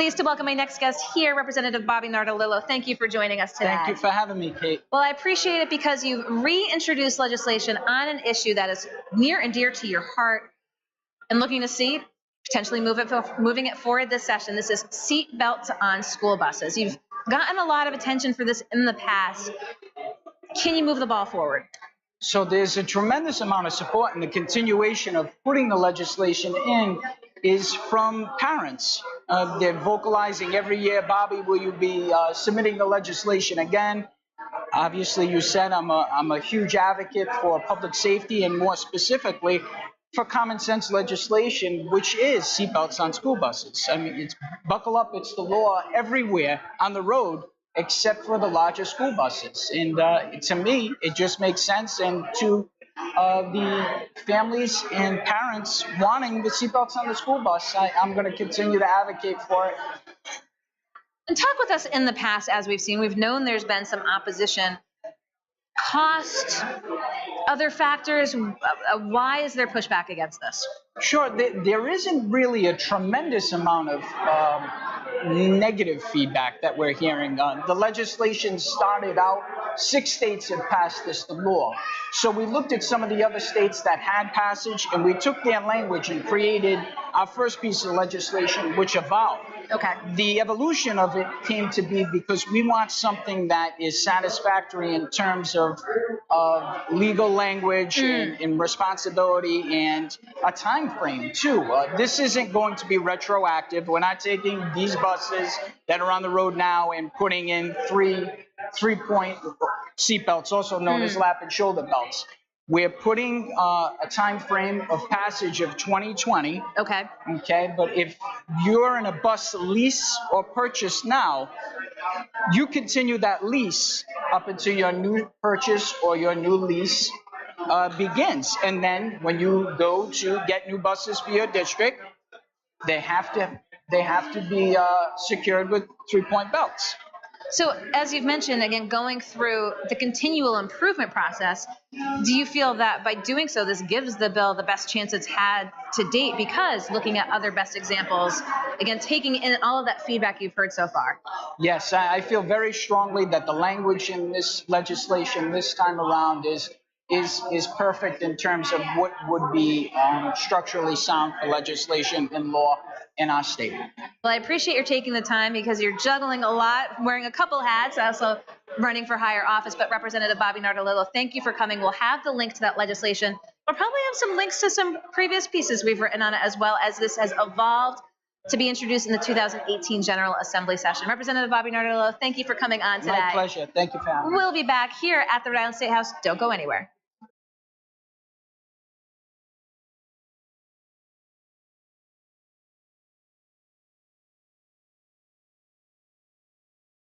pleased to welcome my next guest here, Representative Bobby Nardolillo. Thank you for joining us today. Thank you for having me, Kate. Well, I appreciate it because you've reintroduced legislation on an issue that is near and dear to your heart and looking to see potentially moving it forward this session. This is seat belts on school buses. You've gotten a lot of attention for this in the past. Can you move the ball forward? So there's a tremendous amount of support, and the continuation of putting the legislation in is from parents. They're vocalizing every year, Bobby, will you be submitting the legislation again? Obviously, you said I'm a huge advocate for public safety, and more specifically for common sense legislation, which is seatbelts on school buses. I mean, it's buckle up, it's the law everywhere on the road, except for the larger school buses. And to me, it just makes sense. And to the families and parents wanting the seatbelts on the school bus, I'm going to continue to advocate for it. And talk with us in the past, as we've seen. We've known there's been some opposition. Cost, other factors. Why is there pushback against this? Sure, there isn't really a tremendous amount of negative feedback that we're hearing. The legislation started out, 6 states have passed this law. So we looked at some of the other states that had passage, and we took their language and created our first piece of legislation, which evolved. Okay. The evolution of it came to be because we want something that is satisfactory in terms of legal language and responsibility and a time frame too. This isn't going to be retroactive. We're not taking these buses that are on the road now and putting in three-point seat belts, also known as lap and shoulder belts. We're putting a time frame of passage of 2020. Okay. Okay, but if you're in a bus lease or purchase now, you continue that lease up until your new purchase or your new lease begins. And then when you go to get new buses for your district, they have to be secured with 3-point belts. So as you've mentioned, again, going through the continual improvement process, do you feel that by doing so, this gives the bill the best chance it's had to date? Because looking at other best examples, again, taking in all of that feedback you've heard so far. Yes, I feel very strongly that the language in this legislation this time around is perfect in terms of what would be structurally sound for legislation and law in our state. Well, I appreciate your taking the time because you're juggling a lot, wearing a couple hats, also running for higher office. But Representative Bobby Nardolillo, thank you for coming. We'll have the link to that legislation. We'll probably have some links to some previous pieces we've written on it, as well as this has evolved to be introduced in the 2018 General Assembly session. Representative Bobby Nardolillo, thank you for coming on today. My pleasure. Thank you for having me. We'll be back here at the Rhode Island State House. Don't go anywhere.